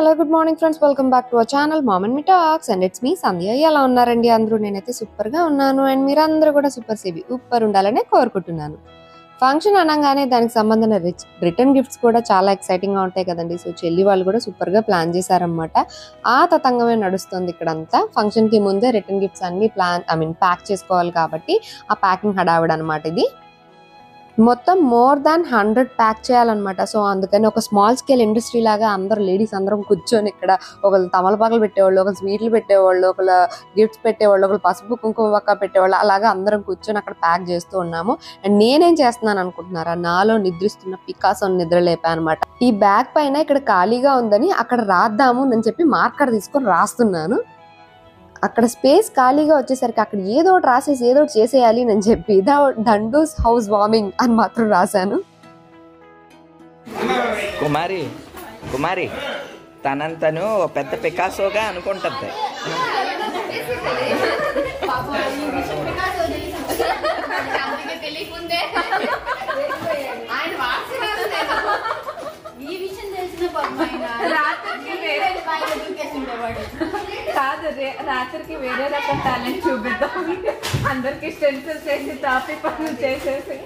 hello, good morning friends. Welcome back to our channel Mom and Me Talks and it's me Sandhya. ఎలా ఉన్నారండి అందరూ? నేనైతే super గా ఉన్నాను అండ్ మీరందరూ కూడా సూపర్ సేవి సూపర్ ఉండాలనే కోరుకుంటున్నాను. ఫంక్షన్ అనగానే దానికి సంబంధించిన రిటర్న్ గిఫ్ట్స్ కూడా చాలా ఎక్సైటింగ్ గా ఉంటాయి కదండి. సో చెల్లి వాళ్ళు కూడా సూపర్ గా ప్లాన్ చేశారన్నమాట. ఆ తతంగమే నడుస్తుంది ఇక్కడంతా. ఫంక్షన్ కి ముందే రిటర్న్ గిఫ్ట్స్ అన్ని ప్యాక్ చేసుకోవాలి కాబట్టి ఆ ప్యాకింగ్ హడావిడి అన్నమాట ఇది. మొత్తం మోర్ దాన్ 100 ప్యాక్ చేయాలన్నమాట. సో అందుకని ఒక స్మాల్ స్కేల్ ఇండస్ట్రీ లాగా అందరూ లేడీస్ అందరం కూర్చొని ఇక్కడ ఒకళ్ళు తమలపాకులు పెట్టేవాళ్ళు, ఒకళ్ళు స్వీట్లు పెట్టేవాళ్ళు, ఒకళ్ళు గిఫ్ట్స్ పెట్టేవాళ్ళు, ఒకళ్ళు పసుపు కుంకుమ వక్క పెట్టేవాళ్ళు, అలాగా అందరం కూర్చొని అక్కడ ప్యాక్ చేస్తూ ఉన్నాము. అండ్ నేనేం చేస్తున్నాను అనుకుంటున్నారా, నాలో నిద్రిస్తున్న పికాసోని నిద్ర లేపా అనమాట. ఈ బ్యాగ్ పైన ఇక్కడ ఖాళీగా ఉందని అక్కడ రాద్దాము అని చెప్పి మార్కర్ తీసుకొని రాస్తున్నాను. అక్కడ స్పేస్ ఖాళీగా వచ్చేసరికి అక్కడ ఏదో ఒకటి రాసేసి ఏదో ఒకటి చేసేయాలి అని చెప్పి దండూస్ హౌస్ వార్మింగ్ అని మాత్రం రాశాను. కుమారి కుమారి తనంతను పెద్ద పికాసోగా అనుకుంటుంది. కాదు, రాత్రికి వేరే రకం టాలెంట్ చూపిద్దాం. అందరికి స్టెన్సిల్స్ చేసి టాపీ పనులు చేసేసి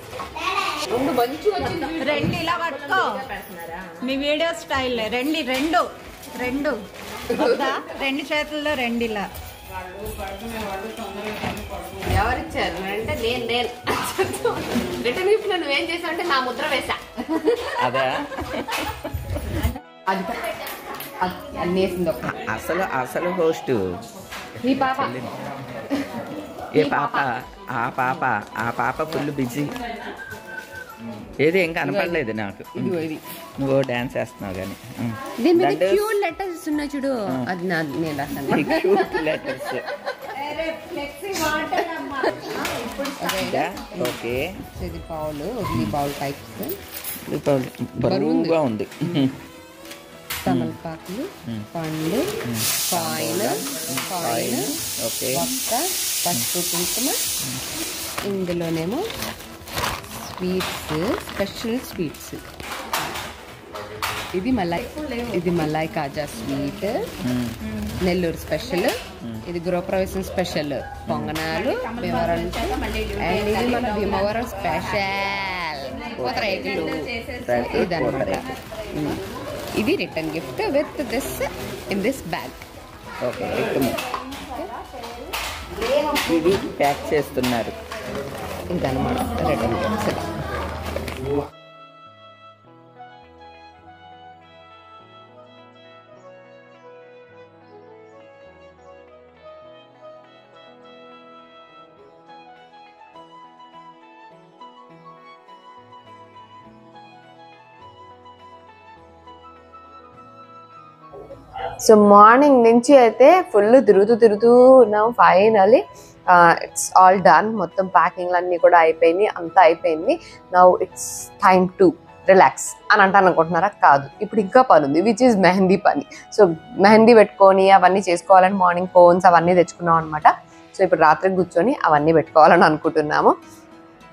రెండు ఇలా పట్టుకో, మీ వీడియో స్టైల్ రెండు రెండు రెండు రెండు చేతుల్లో రెండు ఇలా. ఎవరిచ్చారు అంటే నేను రిటర్న్ గిఫ్ట్ లో నువ్వేం చేసావు అంటే నా ముద్ర వేసా. అదే అన్నేసింది అసలు అసలు హోస్ట్ మీ పాప. ఏ పాప? ఆ పాప ఫుల్ బిజీ. ఏది ఏం కనపడలేదు నాకు. నువ్వు డాన్స్ వేస్తున్నావు కానీ క్యూట్ లెటర్స్ ఉన్నాయి చూడు, అది నేను రాస్తాను. Cute letters. ఓకే, ఇది పావులు బౌల్ టైప్స్ బరువుగా ఉంది. తమలపాకులు, పండు, కాయిన్, ఒక్క పసుపు కుంకుమ. ఇందులోనేమో స్వీట్స్, స్పెషల్ స్వీట్స్. ఇది మలాయ్ కాజా స్వీట్, నెల్లూరు స్పెషల్. ఇది గృహప్రవేశం స్పెషల్ పొంగనాలు, భీమవరం. అండ్ ఇది మన భీమవరం స్పెషల్ పూతరేకులు. ఇదన్నమాట. ఇది return gift with this in this bag. Okay, ఇది ప్యాక్ చేస్తున్నారు. ఇదన్నమాట రిటర్న్ గిఫ్ట్స్. సో మార్నింగ్ నుంచి అయితే ఫుల్ తిరుగుతూ ఉన్నాం. Finally it's all done. మొత్తం ప్యాకింగ్ అన్నీ కూడా అయిపోయింది, అంతా అయిపోయింది. Now it's time to relax అని అంటాను అనుకుంటున్నారా? కాదు, ఇప్పుడు ఇంకా పని ఉంది, విచ్ ఈజ్ మెహందీ పని. సో మెహందీ పెట్టుకొని అవన్నీ చేసుకోవాలని మార్నింగ్ కోన్స్ అవన్నీ తెచ్చుకున్నాం అనమాట. సో ఇప్పుడు రాత్రికి కూర్చొని అవన్నీ పెట్టుకోవాలని అనుకుంటున్నాము.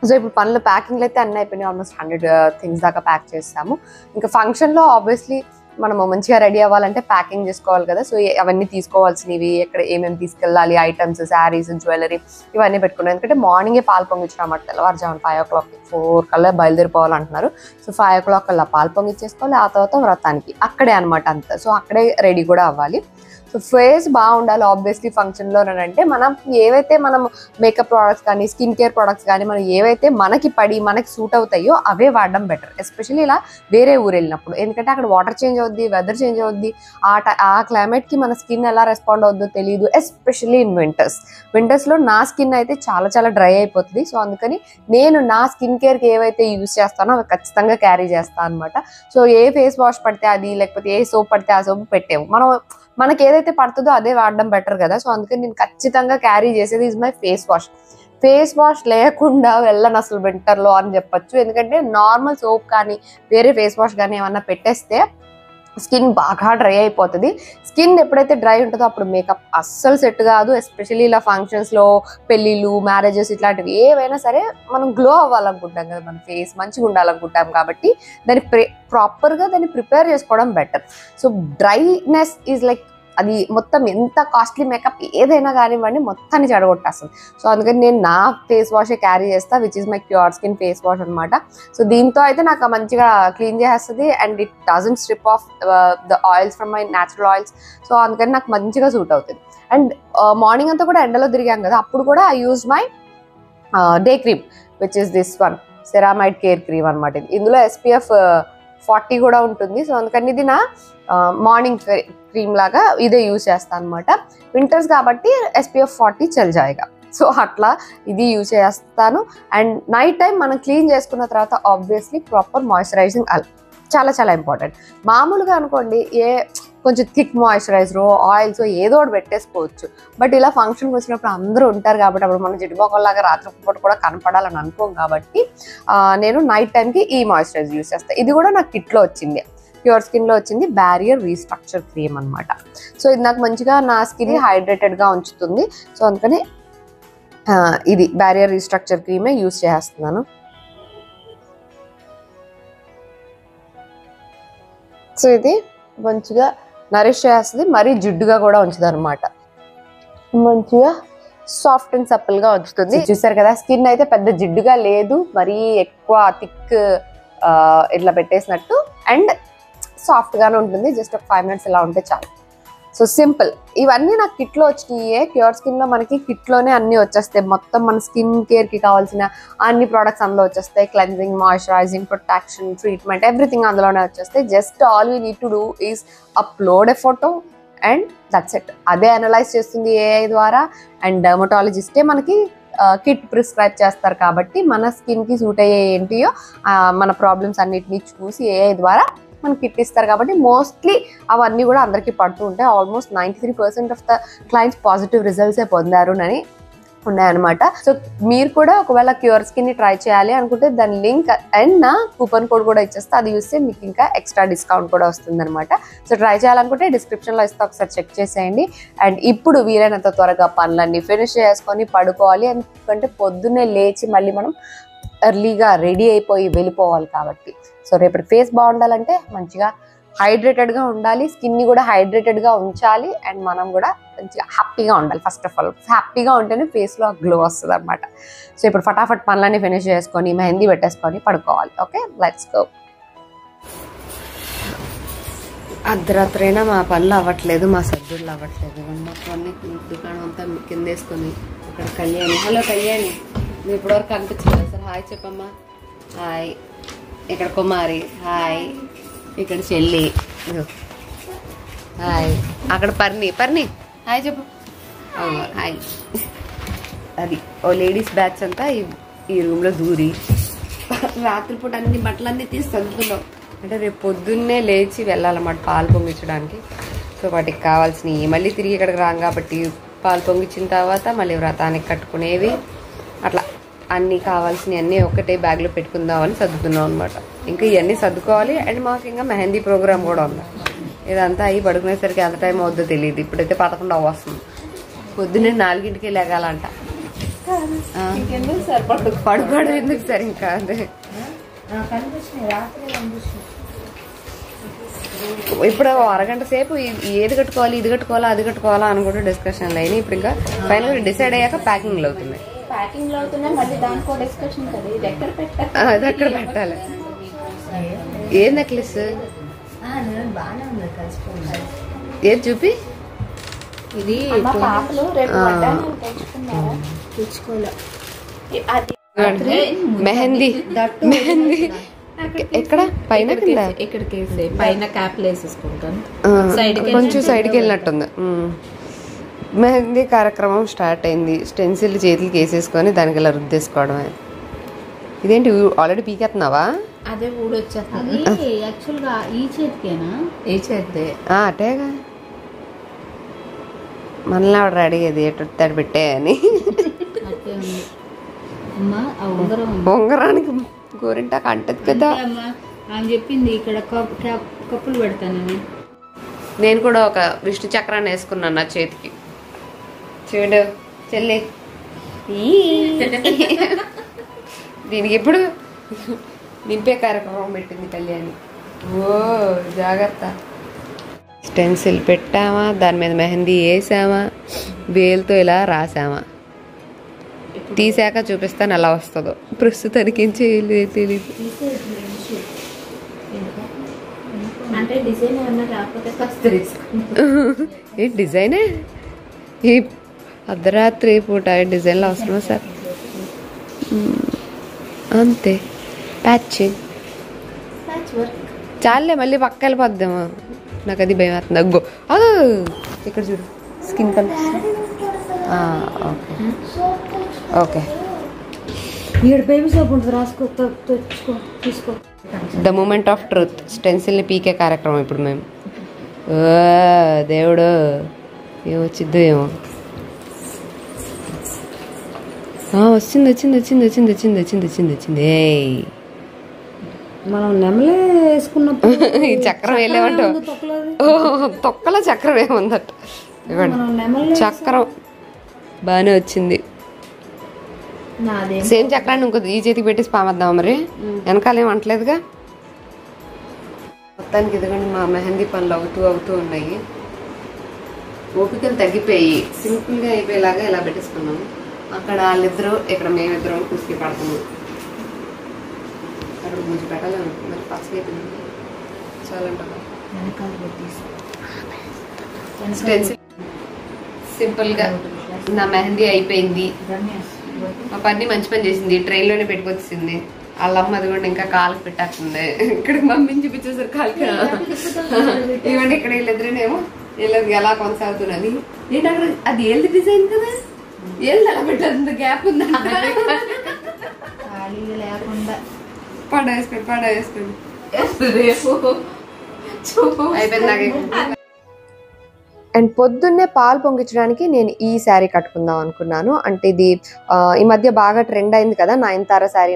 సో ఇప్పుడు పనులు ప్యాకింగ్లు అయితే అన్నీ అయిపోయినాయి. ఆల్మోస్ట్ 100 థింగ్స్ దాకా ప్యాక్ చేస్తాము. ఇంకా ఫంక్షన్లో ఆబ్వియస్లీ మనము మంచిగా రెడీ అవ్వాలంటే ప్యాకింగ్ చేసుకోవాలి కదా. సో అవన్నీ తీసుకోవాల్సినవి, ఎక్కడ ఏమేమి తీసుకెళ్ళాలి, ఐటమ్స్, శారీస్, జ్యువెలరీ ఇవన్నీ పెట్టుకున్నాం. ఎందుకంటే మార్నింగే పాలు పొంగించామన్నమాట. తెల్లవారుజామున 5 o'clock 4 కల్లా బయలుదేరిపోవాలంటున్నారు. సో 5 o'clock కల్లా పాలు పొంగిచ్చేసుకోవాలి. ఆ తర్వాత వ్రతానికి అక్కడే అనమాట అంతా. సో అక్కడే రెడీ కూడా అవ్వాలి. సో ఫేస్ బాగుండాలి ఆబ్వియస్లీ ఫంక్షన్లో అంటే మనం ఏవైతే మనం మేకప్ ప్రోడక్ట్స్ కానీ స్కిన్ కేర్ ప్రోడక్ట్స్ కానీ మనం ఏవైతే మనకి మనకి సూట్ అవుతాయో అవే వాడడం బెటర్. ఎస్పెషల్లీ ఇలా వేరే ఊరు వెళ్ళినప్పుడు. ఎందుకంటే అక్కడ వాటర్ చేంజ్ అవుద్ది, వెదర్ చేంజ్ అవుద్ది. ఆ క్లైమేట్కి మన స్కిన్ ఎలా రెస్పాండ్ అవుద్దో తెలియదు. ఎస్పెషల్లీ ఇన్ వింటర్స్లో నా స్కిన్ అయితే చాలా డ్రై అయిపోతుంది. సో అందుకని నేను నా స్కిన్ కేర్కి ఏవైతే యూజ్ చేస్తానో అవి ఖచ్చితంగా క్యారీ చేస్తాను అనమాట. సో ఏ ఫేస్ వాష్ పడితే అది, లేకపోతే ఏ సోప్ పడితే ఆ సోప్ పెట్టేము. మనకి ఏదైతే పడుతుందో అదే వాడడం బెటర్ కదా. సో అందుకని నేను ఖచ్చితంగా క్యారీ చేసేది is my face wash. Face wash లేకుండా వెళ్ళను అసలు వింటర్లో అని చెప్పొచ్చు. ఎందుకంటే నార్మల్ సోప్ కానీ వేరే ఫేస్ వాష్ కానీ ఏమన్నా పెట్టేస్తే స్కిన్ బాగా డ్రై అయిపోతుంది. స్కిన్ ఎప్పుడైతే డ్రై ఉంటుందో అప్పుడు మేకప్ అస్సలు సెట్ కాదు. ఎస్పెషల్లీ ఇలా ఫంక్షన్స్లో, పెళ్ళిళ్ళు, మ్యారేజెస్ ఇట్లాంటివి ఏవైనా సరే మనం గ్లో అవ్వాలనుకుంటాం కదా, మన ఫేస్ మంచిగా ఉండాలనుకుంటాం కాబట్టి దాన్ని ప్రాపర్గా దాన్ని ప్రిపేర్ చేసుకోవడం better. So dryness is like అది మొత్తం ఎంత కాస్ట్లీ మేకప్ ఏదైనా కానివ్వండి మొత్తాన్ని చెడగొట్టేస్తుంది. సో అందుకని నేను నా ఫేస్ వాషే క్యారీ చేస్తా, which is my cure skin face wash అనమాట. సో దీంతో అయితే నాకు మంచిగా క్లీన్ చేస్తుంది and it doesn't strip of the oils from my natural oils. So అందుకని నాకు మంచిగా సూట్ అవుతుంది. అండ్ మార్నింగ్ అంతా కూడా ఎండలో తిరిగాం కదా, అప్పుడు కూడా I use my day cream which is this one, ceramide care cream అనమాట. ఇందులో SPF 40 కూడా ఉంటుంది. సో అందుకని ఇది నా మార్నింగ్ క్రీమ్ లాగా ఇదే యూజ్ చేస్తాను అనమాట. వింటర్స్ కాబట్టి SPF 40 చల్ జాయిగా. సో అట్లా ఇది యూజ్ చేస్తాను. అండ్ నైట్ టైం మనం క్లీన్ చేసుకున్న తర్వాత ఆబ్వియస్లీ ప్రాపర్ మాయిశ్చరైజింగ్ చాలా చాలా ఇంపార్టెంట్. మామూలుగా అనుకోండి కొంచెం థిక్ మాయిశ్చరైజర్, ఆయిల్స్ ఏదో ఒకటి పెట్టేసుకోవచ్చు. బట్ ఇలా ఫంక్షన్కి వచ్చినప్పుడు అందరూ ఉంటారు కాబట్టి అప్పుడు మనం జిడ్డుబొక్కలాగా రాత్రి పూట కూడా కనపడాలని అనుకోం కాబట్టి నేను నైట్ టైంకి ఈ మాయిశ్చరైజర్ యూజ్ చేస్తాను. ఇది కూడా నాకు కిట్లో వచ్చింది, ప్యూర్ స్కిన్లో వచ్చింది, బ్యారియర్ రీస్ట్రక్చర్ క్రీమ్ అనమాట. సో ఇది నాకు మంచిగా నా స్కిన్ హైడ్రేటెడ్గా ఉంచుతుంది. సో అందుకని ఇది బ్యారియర్ రీస్ట్రక్చర్ క్రీమే యూజ్ చేస్తున్నాను. సో ఇది మంచిగా నరిష్ చేస్తుంది, మరీ జిడ్డుగా కూడా ఉంచుతుంది అనమాట. మంచిగా సాఫ్ట్ అండ్ సప్పల్గా ఉంచుతుంది. చూసారు కదా, స్కిన్ అయితే పెద్ద జిడ్డుగా లేదు, మరీ ఎక్కువ థిక్ ఇట్లా పెట్టేసినట్టు, అండ్ సాఫ్ట్గానే ఉంటుంది. జస్ట్ ఒక 5 minutes ఇలా ఉంటే చాలు. So simple. ఇవన్నీ నాకు కిట్లో వచ్చినాయే. క్యూర్ స్కిన్లో మనకి కిట్లోనే అన్నీ వచ్చేస్తాయి. మొత్తం మన స్కిన్ కేర్కి కావాల్సిన అన్ని ప్రోడక్ట్స్ అందులో వచ్చేస్తాయి. Cleansing, moisturising, protection, treatment, everything అందులోనే వచ్చేస్తాయి. Just all we need to do is upload a photo and that's it. అదే అనలైజ్ చేస్తుంది AI ద్వారా. అండ్ డర్మటాలజిస్టే మనకి కిట్ ప్రిస్క్రైబ్ చేస్తారు కాబట్టి మన స్కిన్కి సూట్ అయ్యే ఏంటియో మన ప్రాబ్లమ్స్ అన్నిటినీ చూసి AI ద్వారా మనకి కిట్ ఇస్తారు కాబట్టి మోస్ట్లీ అవన్నీ కూడా అందరికీ పడుతూ ఉంటాయి. Almost 93% of the clients positive రిజల్ట్సే పొందారు అని ఉన్నాయన్నమాట. సో మీరు కూడా ఒకవేళ క్యూర్ స్కిన్ని ట్రై చేయాలి అనుకుంటే దాని లింక్ అండ్ నా కూపన్ కోడ్ కూడా ఇచ్చేస్తే అది చూస్తే మీకు ఇంకా ఎక్స్ట్రా డిస్కౌంట్ కూడా వస్తుంది అనమాట. సో ట్రై చేయాలనుకుంటే డిస్క్రిప్షన్లో ఇస్తే ఒకసారి చెక్ చేసేయండి. అండ్ ఇప్పుడు వీలైనంత త్వరగా పనులన్నీ ఫినిష్ చేసుకొని పడుకోవాలి. ఎందుకంటే పొద్దున్నే లేచి మళ్ళీ మనం ఎర్లీగా రెడీ అయిపోయి వెళ్ళిపోవాలి కాబట్టి. సో రేపటి ఫేస్ బాగుండాలంటే మంచిగా హైడ్రేటెడ్గా ఉండాలి, స్కిన్ని కూడా హైడ్రేటెడ్గా ఉంచాలి, అండ్ మనం కూడా మంచిగా హ్యాపీగా ఉండాలి. ఫస్ట్ ఆఫ్ ఆల్ హ్యాపీగా ఉంటేనే ఫేస్లో గ్లో వస్తుంది అనమాట. సో ఇప్పుడు ఫటాఫట్ పనులన్నీ ఫినిష్ చేసుకొని మెహందీ పెట్టేసుకొని పడుకోవాలి. Okay, let's go. అర్ధరాత్రైనా మా పనులు అవ్వట్లేదు, మా సర్దుళ్ళు అవ్వట్లేదు. మొత్తం దుకాణం అంతా కింద వేసుకొని ఇక్కడ కళ్యాణి. హలో కళ్యాణి, నువ్వు ఇప్పటివరకు కనిపించలేదు సార్. హాయ్ చెప్పమ్మా. హాయ్. ఇక్కడ కుమారి. హాయ్. ఇక్కడ చెల్లి. హాయ్. అక్కడ పర్ని హాయ్ చెప్పు. హాయ్. అది ఓ లేడీస్ బ్యాచ్ అంతా ఈ రూమ్లో దూరి రాత్రిపూట అన్ని బట్టలన్నీ తీసి సర్దుతున్నాం. అంటే రేపు పొద్దున్నే లేచి వెళ్ళాలన్నమాట పాలు పొంగించడానికి. సో వాటికి కావాల్సినవి మళ్ళీ తిరిగి ఇక్కడికి రాం కాబట్టి పాలు పొంగించిన తర్వాత మళ్ళీ వ్రతానికి కట్టుకునేవి అట్లా అన్నీ కావాల్సినవి అన్నీ ఒకటే బ్యాగ్లో పెట్టుకుందామని సర్దుతున్నాం అనమాట. ఇంకా ఇవన్నీ సర్దుకోవాలి. అండ్ మాకు ఇంకా మెహందీ ప్రోగ్రామ్ కూడా ఉంది. ఇదంతా అయ్యి పడుకునేసరికి ఎంత టైం అవుద్దో తెలియదు. ఇప్పుడైతే 11 వస్తుంది. పొద్దున్నే 4ంటికి లేగాలంట. పడుకోవడం ఎందుకు సార్ ఇంకా అదే. ఇప్పుడు అరగంట సేపు ఏది కట్టుకోవాలి, ఇది కట్టుకోవాలా, అది కట్టుకోవాలా అనుకుంటూ డిస్కషన్లు అయినాయి. ఇప్పుడు ఇంకా ఫైనల్ డిసైడ్ అయ్యాక ప్యాకింగ్లు అవుతున్నాయి. అది అక్కడ పెట్టాలి. ఏం నెక్లెస్ ఏది చూపి. ఇది మెహందీ ఎక్కడ పైన ఇక్కడికి పైన క్యాప్ వేసేసుకుంటాను. కొంచెం సైడ్కి వెళ్ళినట్టుంది. మెహందీ కార్యక్రమం స్టార్ట్ అయింది. స్టెన్సిల్ చేతులకి వేసేసుకొని దానికి ఇలా రుద్దేసుకోవడమే. ఇదేంటి ఆల్రెడీ పీకేస్తున్నావా? అదే ఊడొచ్చేస్తుంది. యాక్చువల్గా ఈ చేతికేనా? ఈ చేతి అటేగా మనల్ని ఆవిడ అడిగేది ఎటు పెట్టే అని. ఉంగరానికి గోరింటాకు అంటది కదా. అని చెప్పింది ఇక్కడ కప్పులు పెడతానని. నేను కూడా ఒక విష్ణు చక్రాన్ని వేసుకున్నాను నా చేతికి. చూడు చెల్లి, దీనికి ఇప్పుడు నింపే కార్యక్రమం పెట్టింది కళ్యాణి. ఓ జాగ్రత్త. స్టెన్సిల్ పెట్టామా, దాని మీద మెహందీ వేసామా, వేలుతో ఇలా రాసామా, తీసాక చూపిస్తాను ఎలా వస్తుందో. ప్రస్తుతానికి ఏం చేయలేదు, తెలీదు. ఏ డిజైనే ఈ అర్ధరాత్రి పూట డిజైన్లు అవసరమా సార్? అంతే, ప్యాచింగ్ చాలే. మళ్ళీ పక్క వెళ్ళిపోద్దామా? నాకు అది భయం అవుతుంది. అగ్గో అదో ఇక్కడ చూడు, skin colour. Okay okay. Baby soap ఉంటుంది, రాసుకో, తెచ్చుకో, తీసుకో. ద మూమెంట్ ఆఫ్ ట్రూత్, స్టెన్సిల్ని పీకే కార్యక్రమం ఇప్పుడు మేము. దేవుడు ఏమొచ్చిద్దో ఏమో. వచ్చింది వచ్చింది వచ్చింది వచ్చింది వచ్చింది వచ్చింది వచ్చింది వచ్చింది. మనం నెమలే వేసుకున్నప్పుడు ఈ చక్రం వెళ్ళేమంటావు? తొక్కల చక్రం ఏముందట. ఇవ్వండి చక్రం బాగానే వచ్చింది. సేమ్ చక్రాన్ని ఇంకో ఈ చేతికి పెట్టి పామద్దాం. మరి వెనకాల ఏం అంటలేదుగా. మొత్తానికి ఇదిగోండి మా మెహందీ పనులు అవుతూ ఉన్నాయి. ఓపికలు తగ్గిపోయి సింపుల్గా అయిపోయేలాగా ఇలా పెట్టేసుకున్నాము. అక్కడ వాళ్ళిద్దరూ, ఇక్కడ మేమిద్దరం కుస్తీ పడుతున్నాం. అక్కడ గుంజి పెట్టాలి మరి పచ్చగా చాలంట. సింపుల్గా నా మెహందీ అయిపోయింది. మా పని మంచి పని చేసింది, ట్రైన్లోనే పెట్టుకొచ్చింది. వాళ్ళమ్మ అది కూడా ఇంకా కాలుకి పెట్టేస్తుంది. ఇక్కడికి మమ్మీని చూపించేసారు కాలుకి. ఇవ్వండి ఇక్కడ వీళ్ళిద్దరేనేమో వీళ్ళకి ఎలా కొనసాగుతున్నది. ఏంటి అక్కడ అది ఏళ్ళ డిజైన్ కదా, ఏళ్ళు అలా పెట్టదు, గ్యాప్ ఉందా? లేకుండా పడేసుకోండి అయిపోయింది నాకు. అండ్ పొద్దున్నే పాలు పొంగించడానికి నేను ఈ శారీ కట్టుకుందాం అనుకున్నాను. అంటే ఇది ఈ మధ్య బాగా ట్రెండ్ అయింది కదా, నయనతార శారీ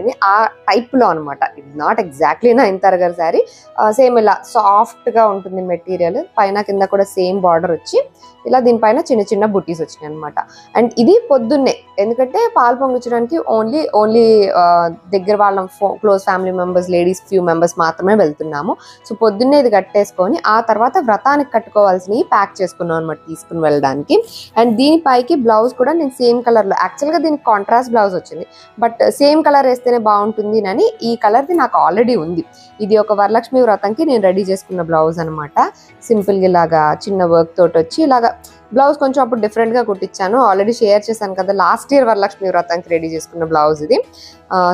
అని. ఆ టైప్లో అనమాట. ఇది నాట్ ఎగ్జాక్ట్లీ నయనతార గారి శారీ. సేమ్ ఇలా సాఫ్ట్గా ఉంటుంది మెటీరియల్. పైన కింద కూడా సేమ్ బార్డర్ వచ్చి ఇలా దీనిపైన చిన్న చిన్న బుట్టీస్ వచ్చినాయి అనమాట. అండ్ ఇది పొద్దున్నే, ఎందుకంటే పాలు పొంగించడానికి ఓన్లీ దగ్గర వాళ్ళ close family members, ladies few members మాత్రమే వెళ్తున్నాము. సో పొద్దున్నే ఇది కట్టేసుకొని ఆ తర్వాత వ్రతానికి కట్టుకోవాల్సినవి ప్యాక్ చేసుకున్నాం అనమాట తీసుకుని వెళ్ళడానికి. అండ్ దీనిపైకి బ్లౌజ్ కూడా నేను సేమ్ కలర్లో, యాక్చువల్గా దీనికి కాంట్రాస్ట్ బ్లౌజ్ వచ్చింది, బట్ సేమ్ కలర్ వేస్తేనే బాగుంటుంది అని ఈ కలర్ది నాకు ఆల్రెడీ ఉంది. ఇది ఒక వరలక్ష్మి వ్రతంకి నేను రెడీ చేసుకున్న బ్లౌజ్ అనమాట. సింపుల్గా ఇలాగా చిన్న వర్క్ తోటి వచ్చి ఇలాగా బ్లౌజ్ కొంచెం అప్పుడు డిఫరెంట్గా కుట్టించాను. ఆల్రెడీ షేర్ చేశాను కదా, లాస్ట్ ఇయర్ వరలక్ష్మి వ్రతానికి రెడీ చేసుకున్న బ్లౌజ్ ఇది.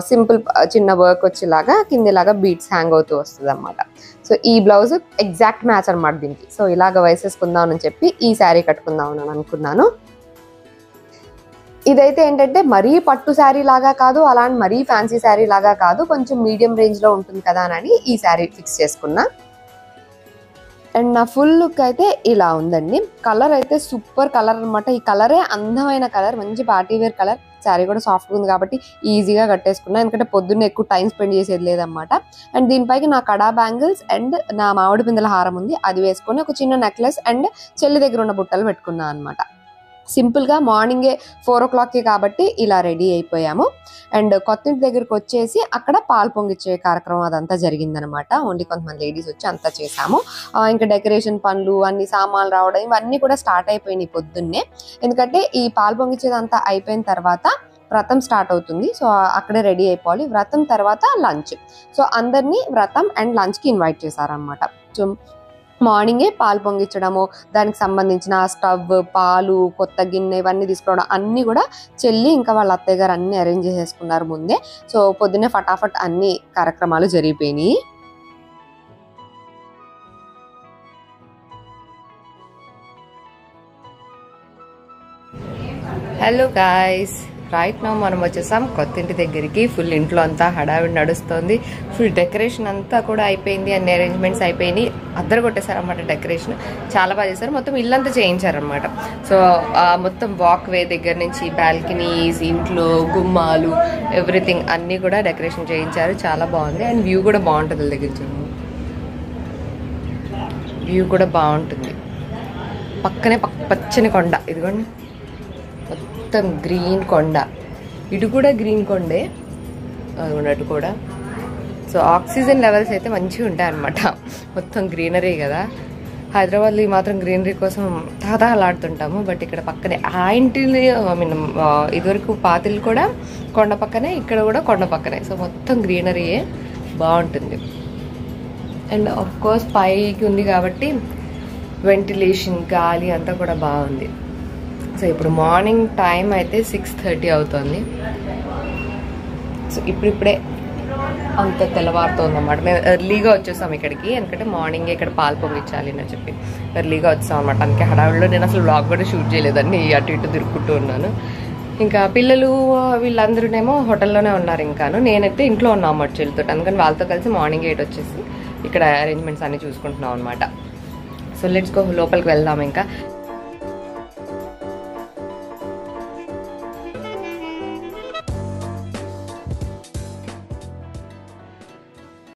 సింపుల్ చిన్న వర్క్ వచ్చేలాగా కిందలాగా బీట్స్ హ్యాంగ్ అవుతూ వస్తుంది అనమాట. సో ఈ బ్లౌజ్ ఎగ్జాక్ట్ మ్యాచ్ అనమాట దీనికి. సో ఇలాగ వేసేసుకుందాం అని చెప్పి ఈ శారీ కట్టుకుందాం అని అనుకున్నాను. ఇదైతే ఏంటంటే మరీ పట్టు శారీ లాగా కాదు, అలాంటి మరీ ఫ్యాన్సీ శారీ లాగా కాదు, కొంచెం మీడియం రేంజ్లో ఉంటుంది కదా అని ఈ శారీ ఫిక్స్ చేసుకున్నా. అండ్ నా ఫుల్ లుక్ అయితే ఇలా ఉందండి. కలర్ అయితే సూపర్ కలర్ అనమాట. ఈ కలరే అందమైన కలర్, మంచి పార్టీ వేర్ కలర్. శారీ కూడా సాఫ్ట్గా ఉంది కాబట్టి ఈజీగా కట్టేసుకున్నా, ఎందుకంటే పొద్దున్నే ఎక్కువ టైం స్పెండ్ చేసేది లేదనమాట. అండ్ దీనిపైకి నా కడా బ్యాంగిల్స్ అండ్ నా మామిడి పిందెల హారం ఉంది, అది వేసుకొని ఒక చిన్న నెక్లెస్ అండ్ చెల్లి దగ్గర ఉన్న బుట్టలు పెట్టుకున్నా అనమాట. సింపుల్గా మార్నింగే 4 o'clockకి కాబట్టి ఇలా రెడీ అయిపోయాము. అండ్ కొత్తింటి దగ్గరికి వచ్చేసి అక్కడ పాలు పొంగిచ్చే కార్యక్రమం అదంతా జరిగిందనమాట. ఓన్లీ కొంతమంది లేడీస్ వచ్చి అంతా చేసాము. ఇంకా డెకరేషన్ పనులు, అన్ని సామాన్లు రావడం, ఇవన్నీ కూడా స్టార్ట్ అయిపోయినాయి పొద్దున్నే. ఎందుకంటే ఈ పాలు పొంగిచ్చేదంతా అయిపోయిన తర్వాత వ్రతం స్టార్ట్ అవుతుంది. సో అక్కడే రెడీ అయిపోవాలి. వ్రతం తర్వాత లంచ్. సో అందరినీ వ్రతం అండ్ లంచ్కి ఇన్వైట్ చేశారనమాట. సో మార్నింగే పాలు పొంగించడము, దానికి సంబంధించిన స్టవ్, పాలు, కొత్త గిన్నె ఇవన్నీ తీసుకోవడం అన్నీ కూడా చెల్లి ఇంకా వాళ్ళ అత్తయ్య గారు అన్నీ అరేంజ్ చేసేసుకున్నారు ముందే. సో పొద్దున్నే ఫటాఫట్ అన్ని కార్యక్రమాలు జరిగిపోయినాయి. హలో గాయ్స్, రైట్ నౌ మనం వచ్చేసాం కొత్త ఇంటి దగ్గరికి. ఫుల్ ఇంట్లో అంతా హడావిడి నడుస్తుంది. ఫుల్ డెకరేషన్ అంతా కూడా అయిపోయింది, అన్ని అరేంజ్మెంట్స్ అయిపోయినాయి. అద్దరు కొట్టేశారనమాట. డెకరేషన్ చాలా బాగా చేశారు. మొత్తం ఇల్లంతా చేయించారనమాట. సో మొత్తం వాక్ వే దగ్గర నుంచి బాల్కనీస్, ఇంట్లో గుమ్మాలు, ఎవ్రీథింగ్ అన్నీ కూడా డెకరేషన్ చేయించారు. చాలా బాగుంది. అండ్ వ్యూ కూడా బాగుంటుంది. దగ్గర చూడండి, వ్యూ కూడా బాగుంటుంది. పక్కనే పచ్చని కొండ, ఇదిగోండి మొత్తం గ్రీన్ కొండ. ఇటు కూడా గ్రీన్ కొండే, అది అటు కూడా. సో ఆక్సిజన్ లెవెల్స్ అయితే మంచిగా ఉంటాయి అన్నమాట. మొత్తం గ్రీనరీ కదా. హైదరాబాద్లో ఈ మాత్రం గ్రీనరీ కోసం తాతాలాడుతుంటాము. బట్ ఇక్కడ పక్కనే ఆ ఇంటిని ఇదివరకు పాతిలు కూడా కొండ పక్కనే, ఇక్కడ కూడా కొండ పక్కనే. సో మొత్తం గ్రీనరీయే బాగుంటుంది. అండ్ ఆఫ్ కోర్స్ పైకి ఉంది కాబట్టి వెంటిలేషన్, గాలి అంతా కూడా బాగుంది. సో ఇప్పుడు మార్నింగ్ టైం అయితే 6:30 అవుతుంది. సో ఇప్పుడిప్పుడే అంత తెల్లవారుతోంది అన్నమాట. మేము ఎర్లీగా వచ్చేసాం ఇక్కడికి, ఎందుకంటే మార్నింగ్ ఇక్కడ పాలు పొంగిచ్చాలి అని చెప్పి ఎర్లీగా వచ్చాం అనమాట. అందుకే హడావిడిలో నేను అసలు వ్లాగ్ కూడా షూట్ చేయలేదండి, అటు ఇటు తిరుగుకుంటూ ఉన్నాను. ఇంకా పిల్లలు వీళ్ళందరూనేమో హోటల్లోనే ఉన్నారు. ఇంకాను నేనైతే ఇంట్లో ఉన్నాం అన్నమాట చెల్లితో. అందుకని వాళ్ళతో కలిసి మార్నింగ్ 8 వచ్చేసి ఇక్కడ అరేంజ్మెంట్స్ అన్నీ చూసుకుంటున్నాం అనమాట. సో లెట్స్ గో, లోపలికి వెళ్దాం. ఇంకా